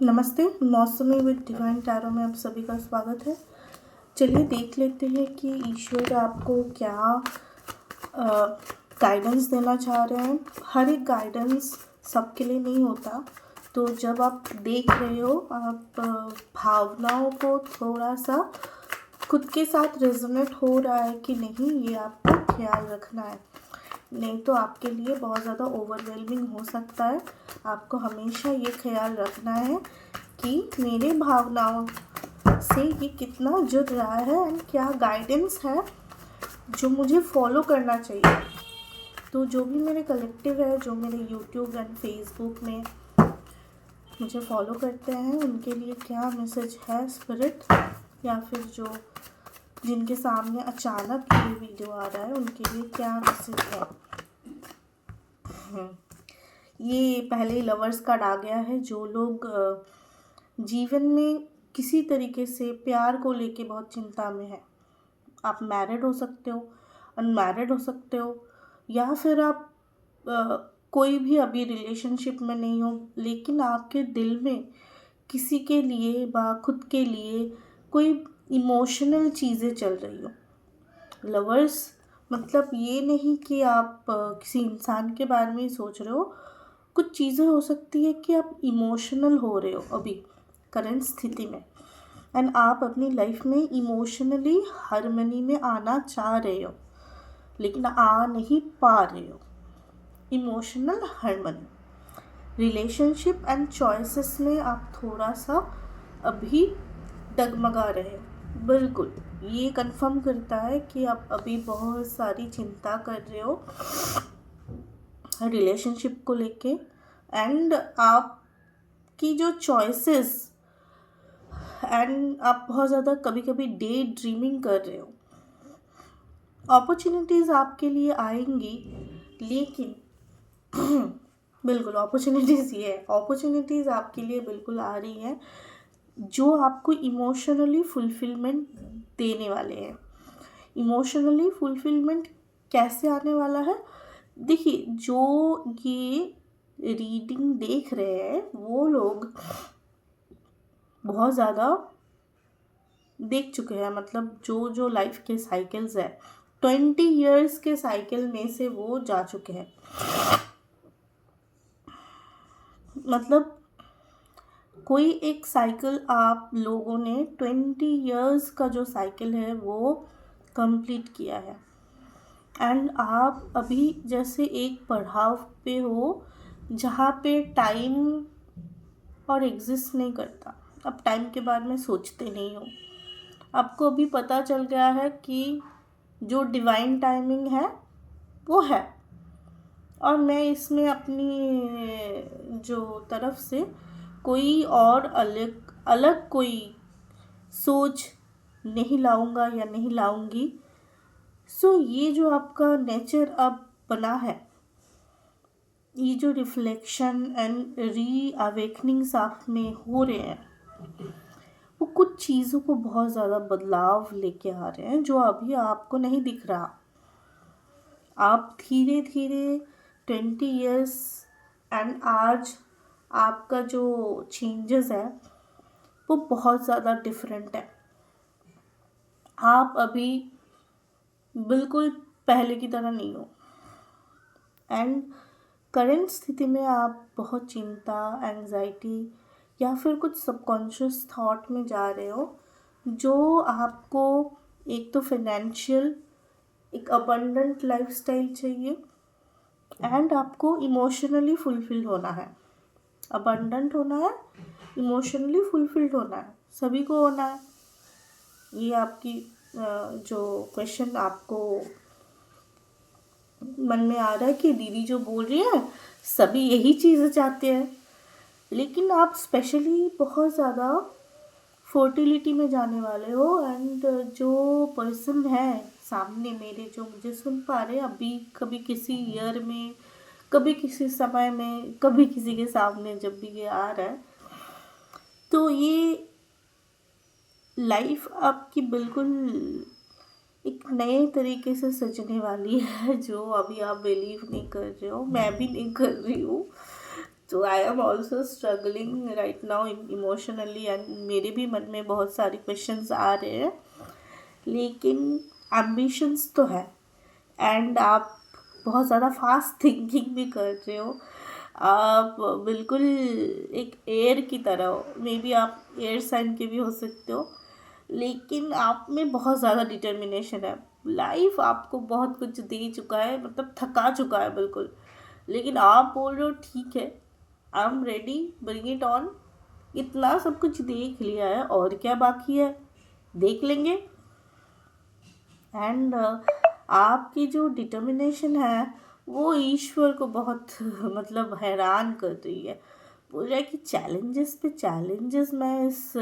नमस्ते। मौसमी with divine tarot में आप सभी का स्वागत है। चलिए देख लेते हैं कि ईश्वर आपको क्या गाइडेंस देना चाह रहे हैं। हर एक गाइडेंस सबके लिए नहीं होता, तो जब आप देख रहे हो आप भावनाओं को थोड़ा सा खुद के साथ रेजोनेट हो रहा है कि नहीं, ये आपको ख्याल रखना है। नहीं तो आपके लिए बहुत ज़्यादा ओवरवेलमिंग हो सकता है। आपको हमेशा ये ख्याल रखना है कि मेरे भावनाओं से ये कितना जुड़ रहा है एंड क्या गाइडेंस है जो मुझे फॉलो करना चाहिए। तो जो भी मेरे कलेक्टिव है, जो मेरे यूट्यूब एंड फेसबुक में मुझे फॉलो करते हैं, उनके लिए क्या मैसेज है स्पिरिट, या फिर जो जिनके सामने अचानक ये वीडियो आ रहा है उनके लिए क्या मैसेज है। ये पहले ही लवर्स कार्ड आ गया है। जो लोग जीवन में किसी तरीके से प्यार को लेके बहुत चिंता में है, आप मैरिड हो सकते हो, अनमैरिड हो सकते हो, या फिर आप कोई भी अभी रिलेशनशिप में नहीं हो, लेकिन आपके दिल में किसी के लिए खुद के लिए कोई इमोशनल चीज़ें चल रही हो। लवर्स मतलब ये नहीं कि आप किसी इंसान के बारे में ही सोच रहे हो। कुछ चीज़ें हो सकती है कि आप इमोशनल हो रहे हो अभी करंट स्थिति में, एंड आप अपनी लाइफ में इमोशनली हार्मनी में आना चाह रहे हो लेकिन आ नहीं पा रहे हो। Emotional harmony, relationship and choices में आप थोड़ा सा अभी डगमगा रहे हो। बिल्कुल ये कंफर्म करता है कि आप अभी बहुत सारी चिंता कर रहे हो रिलेशनशिप को लेके, एंड आपकी जो चॉइसेस, एंड आप बहुत ज़्यादा कभी कभी डे ड्रीमिंग कर रहे हो। अपॉर्चुनिटीज़ आपके लिए आएंगी, लेकिन बिल्कुल अपॉर्चुनिटीज़ ये है, अपॉर्चुनिटीज़ आपके लिए बिल्कुल आ रही है जो आपको इमोशनली फुलफिलमेंट देने वाले हैं। इमोशनली फुलफिलमेंट कैसे आने वाला है? देखिए, जो ये रीडिंग देख रहे हैं वो लोग बहुत ज़्यादा देख चुके हैं, मतलब जो जो लाइफ के साइकिल्स है 20 ईयर्स के साइकिल में से वो जा चुके हैं। मतलब कोई एक साइकिल आप लोगों ने 20 ईयर्स का जो साइकिल है वो कंप्लीट किया है, एंड आप अभी जैसे एक पड़ाव पे हो जहाँ पे टाइम और एग्जिस्ट नहीं करता। अब टाइम के बारे में सोचते नहीं हो। आपको अभी पता चल गया है कि जो डिवाइन टाइमिंग है वो है, और मैं इसमें अपनी जो तरफ से कोई और अलग अलग कोई सोच नहीं लाऊंगा या नहीं लाऊंगी। सो ये जो आपका नेचर अब बना है, ये जो रिफ्लेक्शन एंड री अवेकनिंग्स आप में हो रहे हैं, वो कुछ चीज़ों को बहुत ज़्यादा बदलाव लेके आ रहे हैं जो अभी आपको नहीं दिख रहा। आप धीरे धीरे 20 ईयर्स एंड आज आपका जो चेंजेस है वो बहुत ज़्यादा डिफरेंट है। आप अभी बिल्कुल पहले की तरह नहीं हो, एंड करंट स्थिति में आप बहुत चिंता, एंजाइटी या फिर कुछ सबकॉन्शियस थॉट में जा रहे हो, जो आपको एक तो फाइनेंशियल एक अबंडेंट लाइफस्टाइल चाहिए, एंड आपको इमोशनली फुलफिल होना है। अबंडेंट होना है, इमोशनली फुलफिल्ड होना है, सभी को होना है। ये आपकी जो क्वेश्चन आपको मन में आ रहा है कि दीदी जो बोल रही है सभी यही चीज़ें चाहते हैं, लेकिन आप स्पेशली बहुत ज़्यादा फर्टिलिटी में जाने वाले हो, एंड जो पर्सन है सामने मेरे जो मुझे सुन पा रहे अभी, कभी किसी ईयर में, कभी किसी समय में, कभी किसी के सामने जब भी ये आ रहा है, तो ये लाइफ आपकी बिल्कुल एक नए तरीके से सजने वाली है जो अभी आप बिलीव नहीं कर रहे हो, मैं भी नहीं कर रही हूँ। तो I am also struggling right now emotionally, and मेरे भी मन में बहुत सारे क्वेश्चंस आ रहे हैं, लेकिन एम्बिशंस तो है। एंड आप बहुत ज़्यादा फास्ट थिंकिंग भी कर रहे हो। आप बिल्कुल एक एयर की तरह हो, मे बी आप एयर साइन के भी हो सकते हो, लेकिन आप में बहुत ज़्यादा डिटर्मिनेशन है। लाइफ आपको बहुत कुछ दे चुका है, मतलब थका चुका है बिल्कुल, लेकिन आप बोल रहे हो ठीक है, I am ready, bring it on. इतना सब कुछ देख लिया है, और क्या बाकी है, देख लेंगे। एंड आपकी जो डिटर्मिनेशन है वो ईश्वर को बहुत मतलब हैरान कर रही है। बोल रहा है कि चैलेंजेस पे चैलेंजेस मैं इस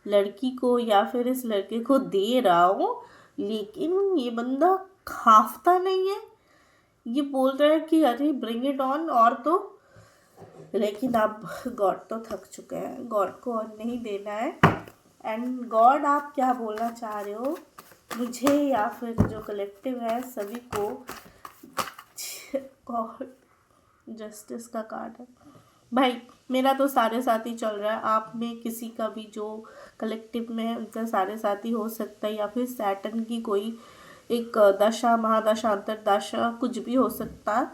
लड़की को या फिर इस लड़के को दे रहा हूँ, लेकिन ये बंदा खाफता नहीं है। ये बोल रहा है कि अरे ब्रिंग इट ऑन, और तो लेकिन अब गॉड तो थक चुके हैं, गॉड को और नहीं देना है। एंड गॉड आप क्या बोलना चाह रहे हो मुझे या फिर जो कलेक्टिव है सभी को? गॉड जस्टिस का कार्ड है भाई। मेरा तो सारे साथी चल रहा है, आप में किसी का भी जो कलेक्टिव में है उनका सारे साथी हो सकता है, या फिर सैटर्न की कोई एक दशा, महादशा, अंतरदशा, कुछ भी हो सकता है।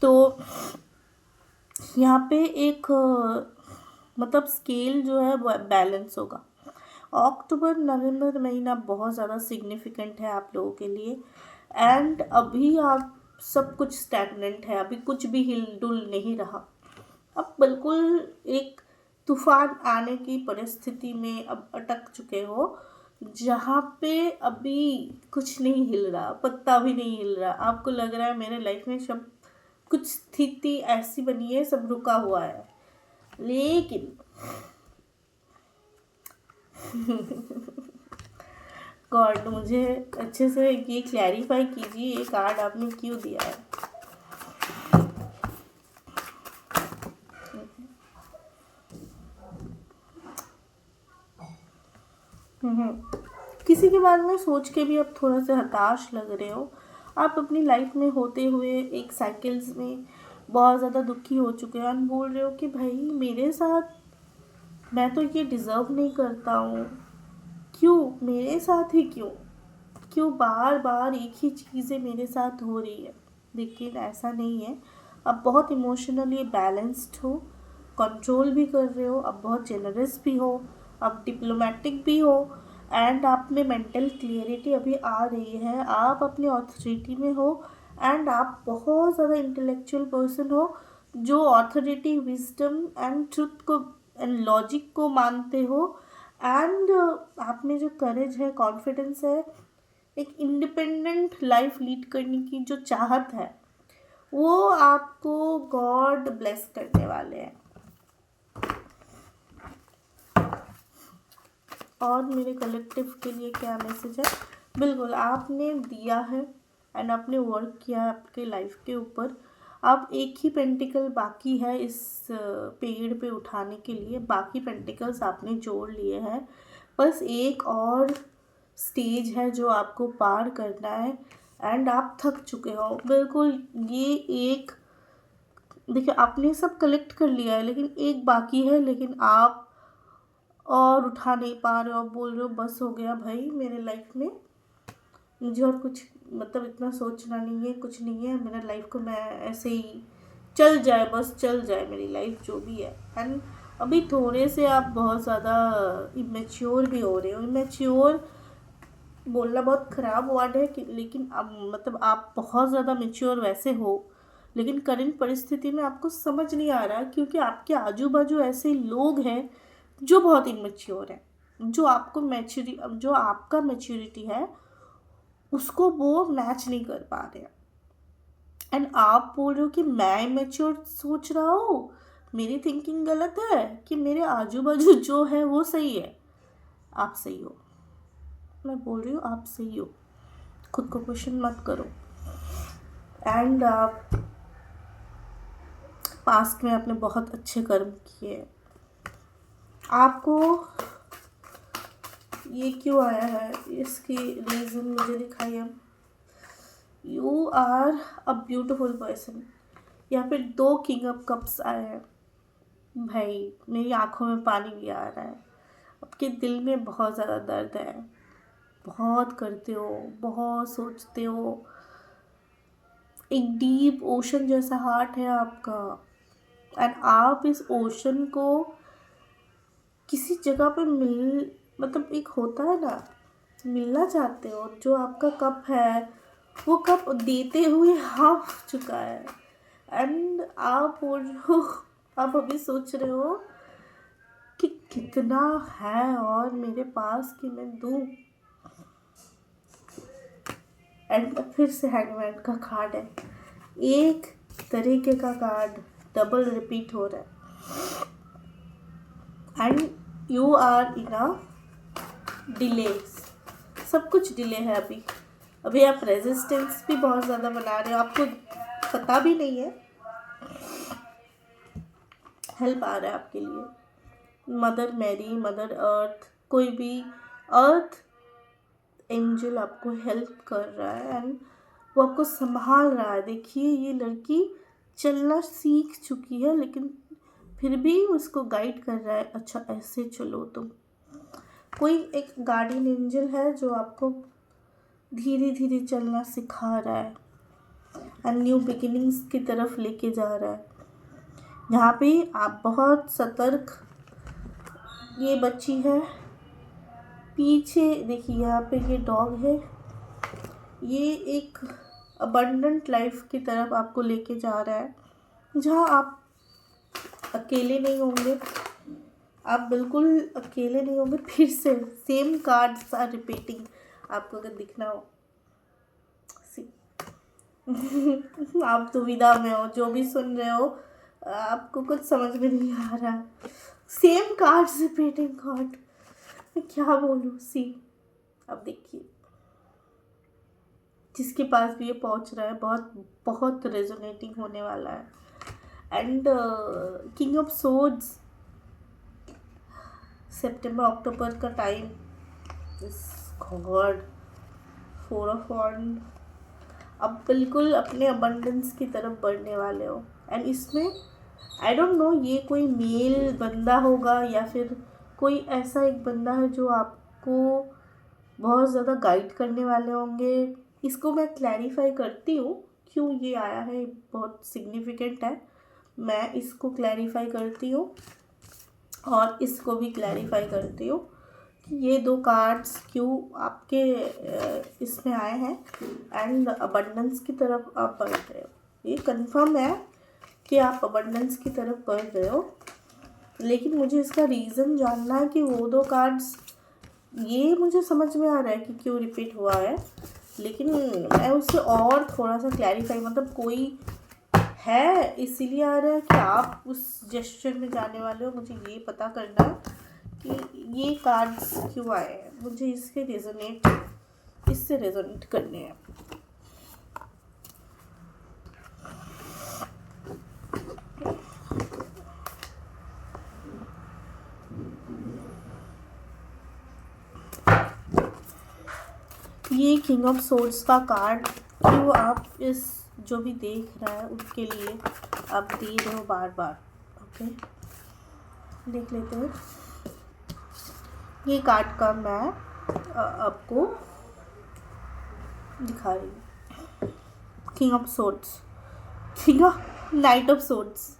तो यहाँ पे एक मतलब स्केल जो है वो बैलेंस होगा। अक्टूबर नवंबर महीना बहुत ज़्यादा सिग्निफिकेंट है आप लोगों के लिए। एंड अभी आप सब कुछ स्टैगनेंट है, अभी कुछ भी हिल डुल नहीं रहा। अब बिल्कुल एक तूफान आने की परिस्थिति में अब अटक चुके हो, जहाँ पे अभी कुछ नहीं हिल रहा, पत्ता भी नहीं हिल रहा। आपको लग रहा है मेरे लाइफ में सब कुछ स्थिति ऐसी बनी है, सब रुका हुआ है, लेकिन गॉड मुझे अच्छे से ये क्लैरिफाई कीजिए, ये कार्ड आपने क्यों दिया है? किसी के बारे में सोच के भी आप थोड़ा सा हताश लग रहे हो। आप अपनी लाइफ में होते हुए एक साइकिल्स में बहुत ज़्यादा दुखी हो चुके हैं, और बोल रहे हो कि भाई मेरे साथ, मैं तो ये डिज़र्व नहीं करता हूँ, क्यों मेरे साथ ही क्यों क्यों बार बार एक ही चीज़ें मेरे साथ हो रही है। लेकिन ऐसा नहीं है, अब बहुत इमोशनली बैलेंस्ड हो, कंट्रोल भी कर रहे हो, अब बहुत जेनरस भी हो, अब डिप्लोमेटिक भी हो, एंड आप में मेंटल क्लियरिटी अभी आ रही है, आप अपने ऑथोरिटी में हो, एंड आप बहुत ज़्यादा इंटेलेक्चुअल पर्सन हो जो ऑथोरिटी, विजडम एंड ट्रुथ को एंड लॉजिक को मानते हो। एंड आप में जो करेज है, कॉन्फिडेंस है, एक इंडिपेंडेंट लाइफ लीड करने की जो चाहत है, वो आपको गॉड ब्लेस करने वाले हैं। और मेरे कलेक्टिव के लिए क्या मैसेज है? बिल्कुल आपने दिया है एंड आपने वर्क किया है आपके लाइफ के ऊपर। अब एक ही पेंटिकल बाकी है इस पेड़ पे उठाने के लिए, बाकी पेंटिकल्स आपने जोड़ लिए हैं, बस एक और स्टेज है जो आपको पार करना है। एंड आप थक चुके हो बिल्कुल। ये एक, देखिए आपने सब कलेक्ट कर लिया है, लेकिन एक बाकी है, लेकिन आप और उठा नहीं पा रहे हो। आप बोल रहे हो बस हो गया भाई मेरे लाइफ में, मुझे और कुछ मतलब इतना सोचना नहीं है, कुछ नहीं है, मेरा लाइफ को मैं ऐसे ही चल जाए, बस चल जाए मेरी लाइफ जो भी है। एंड अभी थोड़े से आप बहुत ज़्यादा इमेच्योर भी हो रहे हो। इमेच्योर बोलना बहुत ख़राब वर्ड है कि, लेकिन अब मतलब आप बहुत ज़्यादा मेच्योर वैसे हो, लेकिन करंट परिस्थिति में आपको समझ नहीं आ रहा, क्योंकि आपके आजू बाजू ऐसे लोग हैं जो बहुत इमेच्योर हैं, जो आपको मैच्योरी, जो आपका मैच्योरिटी है उसको वो मैच नहीं कर पा रहे हैं। एंड आप बोल रहे हो कि मैं इमेच्योर सोच रहा हूँ, मेरी थिंकिंग गलत है, कि मेरे आजू बाजू जो है वो सही है। आप सही हो, मैं बोल रही हूँ आप सही हो, खुद को क्वेश्चन मत करो। एंड पास्ट में आपने बहुत अच्छे कर्म किए। आपको ये क्यों आया है, इसकी रीज़न मुझे दिखाइए। You are a beautiful person, या फिर 2 किंग ऑफ कप्स आए हैं। भाई मेरी आंखों में पानी भी आ रहा है। आपके दिल में बहुत ज़्यादा दर्द है, बहुत करते हो, बहुत सोचते हो। एक डीप ओशन जैसा हार्ट है आपका, एंड आप इस ओशन को किसी जगह पे मतलब एक होता है ना, मिलना चाहते हो। जो आपका कप है वो कप देते हुए हाफ चुका है, एंड आप बोल रहे हो, आप अभी सोच रहे हो कि कितना है और मेरे पास कि मैं दूं। एंड फिर से हैंगमैन का कार्ड है, एक तरीके का कार्ड डबल रिपीट हो रहा है, and you are in a delay. सब कुछ डिले है अभी। अभी आप रेजिस्टेंस भी बहुत ज़्यादा बना रहे हो, आपको पता भी नहीं है। हेल्प आ रहा है आपके लिए, मदर मैरी, मदर अर्थ, कोई भी अर्थ एंजल आपको हेल्प कर रहा है, एंड वो आपको संभाल रहा है। देखिए ये लड़की चलना सीख चुकी है, लेकिन फिर भी उसको गाइड कर रहा है, अच्छा ऐसे चलो तुम। कोई एक गार्डियन एंजल है जो आपको धीरे धीरे चलना सिखा रहा है एंड न्यू बिगिनिंग्स की तरफ लेके जा रहा है। यहाँ पे आप बहुत सतर्क। ये बच्ची है, पीछे देखिए यहाँ पे ये डॉग है। ये एक अबंडेंट लाइफ की तरफ आपको लेके जा रहा है, जहाँ आप अकेले नहीं होंगे। आप बिल्कुल अकेले नहीं होंगे। फिर से सेम कार्ड्स आर रिपीटिंग, आपको अगर दिखना हो। आप दुविधा में हो, जो भी सुन रहे हो आपको कुछ समझ में नहीं आ रहा। सेम कार्ड्स रिपीटिंग कार्ड, मैं क्या बोलूँ। सी, अब देखिए जिसके पास भी ये पहुंच रहा है बहुत बहुत रेजोनेटिंग होने वाला है। एंड किंग ऑफ सोर्ड्स, सितंबर अक्टूबर का टाइम, इस गॉड, 4 ऑफ वॉन्ड, अब बिल्कुल अपने अबंडेंस की तरफ बढ़ने वाले हो। एंड इसमें आई डोंट नो ये कोई मेल बंदा होगा या फिर कोई ऐसा एक बंदा है जो आपको बहुत ज़्यादा गाइड करने वाले होंगे। इसको मैं क्लैरिफाई करती हूँ क्यों ये आया है, बहुत सिग्निफिकेंट है। मैं इसको क्लैरिफाई करती हूँ और इसको भी क्लैरिफाई करती हूँ कि ये 2 कार्ड्स क्यों आपके इसमें आए हैं एंड अबंडेंस की तरफ आप बढ़ रहे हो। ये कंफर्म है कि आप अबंडेंस की तरफ बढ़ रहे हो, लेकिन मुझे इसका रीज़न जानना है कि वो 2 कार्ड्स, ये मुझे समझ में आ रहा है कि क्यों रिपीट हुआ है, लेकिन मैं उससे और थोड़ा सा क्लैरिफाई, मतलब कोई है इसीलिए आ रहा है कि आप उस जेस्चर में जाने वाले हो। मुझे ये पता करना है कि ये कार्ड्स क्यों आए हैं, मुझे इससे रेजोनेट करने हैं। ये किंग ऑफ सोर्ड्स का कार्ड क्यों आप इस जो भी देख रहा है उसके लिए आप दे रहे हो बार बार। ओके, देख लेते हैं। ये कार्ड का मैं आपको दिखा रही हूँ। King of swords, king of night of swords,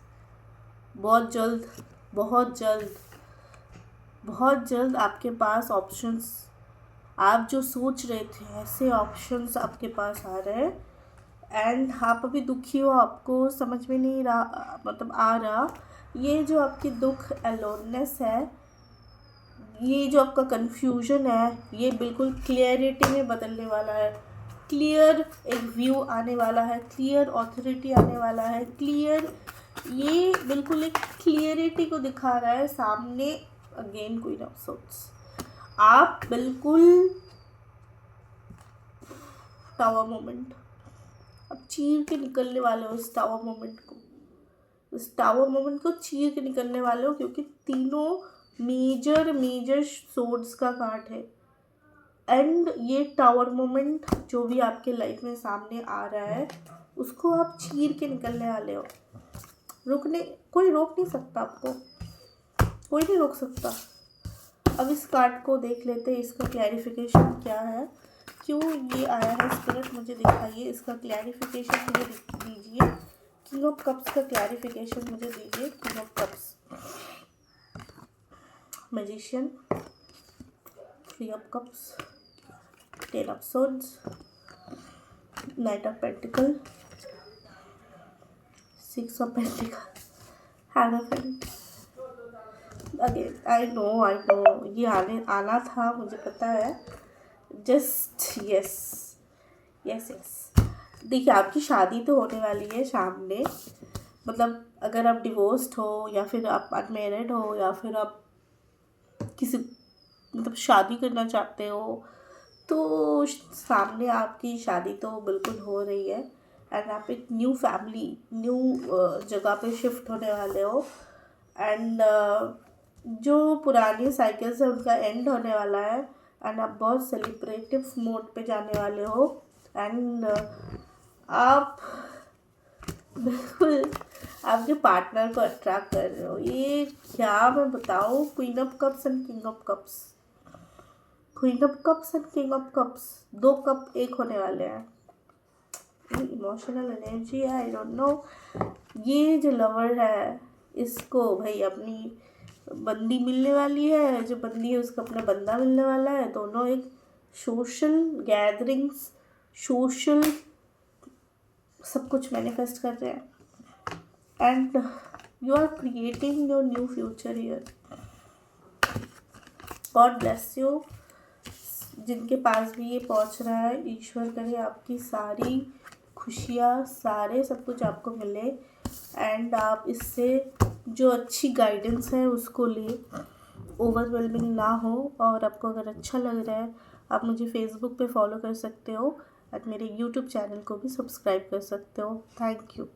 बहुत जल्द बहुत जल्द बहुत जल्द आपके पास ऑप्शंस, आप जो सोच रहे थे ऐसे ऑप्शंस आपके पास आ रहे हैं। एंड आप अभी दुखी हो, आपको समझ में नहीं रहा, मतलब आ रहा, ये जो आपकी दुख, अलोननेस है, ये जो आपका कन्फ्यूजन है, ये बिल्कुल क्लियरिटी में बदलने वाला है। क्लियर एक व्यू आने वाला है, क्लियर ऑथोरिटी आने वाला है, क्लियर, ये बिल्कुल एक क्लियरिटी को दिखा रहा है सामने। अगेन क्वीन ऑफ सोर्ड्स, आप बिल्कुल टावर मोमेंट, अब चीर के निकलने वाले हो इस टावर मोमेंट को, इस टावर मोमेंट को चीर के निकलने वाले हो, क्योंकि तीनों मेजर सोर्ड्स का कार्ड है। एंड ये टावर मोमेंट जो भी आपके लाइफ में सामने आ रहा है उसको आप चीर के निकलने वाले हो। कोई रोक नहीं सकता आपको, कोई नहीं रोक सकता। अब इस कार्ड को देख लेते हैं, इसका क्लैरिफिकेशन क्या है, क्यों ये आया है। स्पिरिट मुझे दिखाइए, इसका क्लैरिफिकेशन मुझे दीजिए। किंग ऑफ कप्स का क्लैरिफिकेशन मुझे दीजिए। King of cups, magician, three of cups, ten of swords, night of pentacle, six of pentacle, hand of pentacle. Again I know ये आना था, मुझे पता है। Just yes. देखिए, आपकी शादी तो होने वाली है सामने, मतलब अगर आप डिवोर्स्ड हो या फिर आप अनमेरिड हो या फिर आप किसी मतलब शादी करना चाहते हो, तो सामने आपकी शादी तो बिल्कुल हो रही है। एंड आप एक न्यू फैमिली, न्यू जगह पे शिफ्ट होने वाले हो। एंड जो पुरानी साइकिल्स है उनका एंड होने वाला है। एंड आप बहुत सेलिब्रेटिव मोड पे जाने वाले हो। एंड आप बिल्कुल आपके पार्टनर को अट्रैक्ट कर रहे हो। ये क्या मैं बताऊँ, queen of cups and king of cups, queen of cups and king of cups, दो कप एक होने वाले हैं। इमोशनल एनर्जी है, आई डोंट नो। ये जो लवर है इसको भाई अपनी बंदी मिलने वाली है, जो बंदी है उसको अपना बंदा मिलने वाला है। दोनों एक सोशल गैदरिंग्स, सोशल सब कुछ मैनिफेस्ट कर रहे हैं। And you are creating your new future here. God bless you. जिनके पास भी ये पहुंच रहा है, ईश्वर करे आपकी सारी खुशियाँ, सारे सब कुछ आपको मिले। एंड आप इससे जो अच्छी गाइडेंस है उसको ले, ओवरवेलमिंग ना हो। और आपको अगर अच्छा लग रहा है, आप मुझे फेसबुक पे फॉलो कर सकते हो और मेरे यूट्यूब चैनल को भी सब्सक्राइब कर सकते हो। Thank you.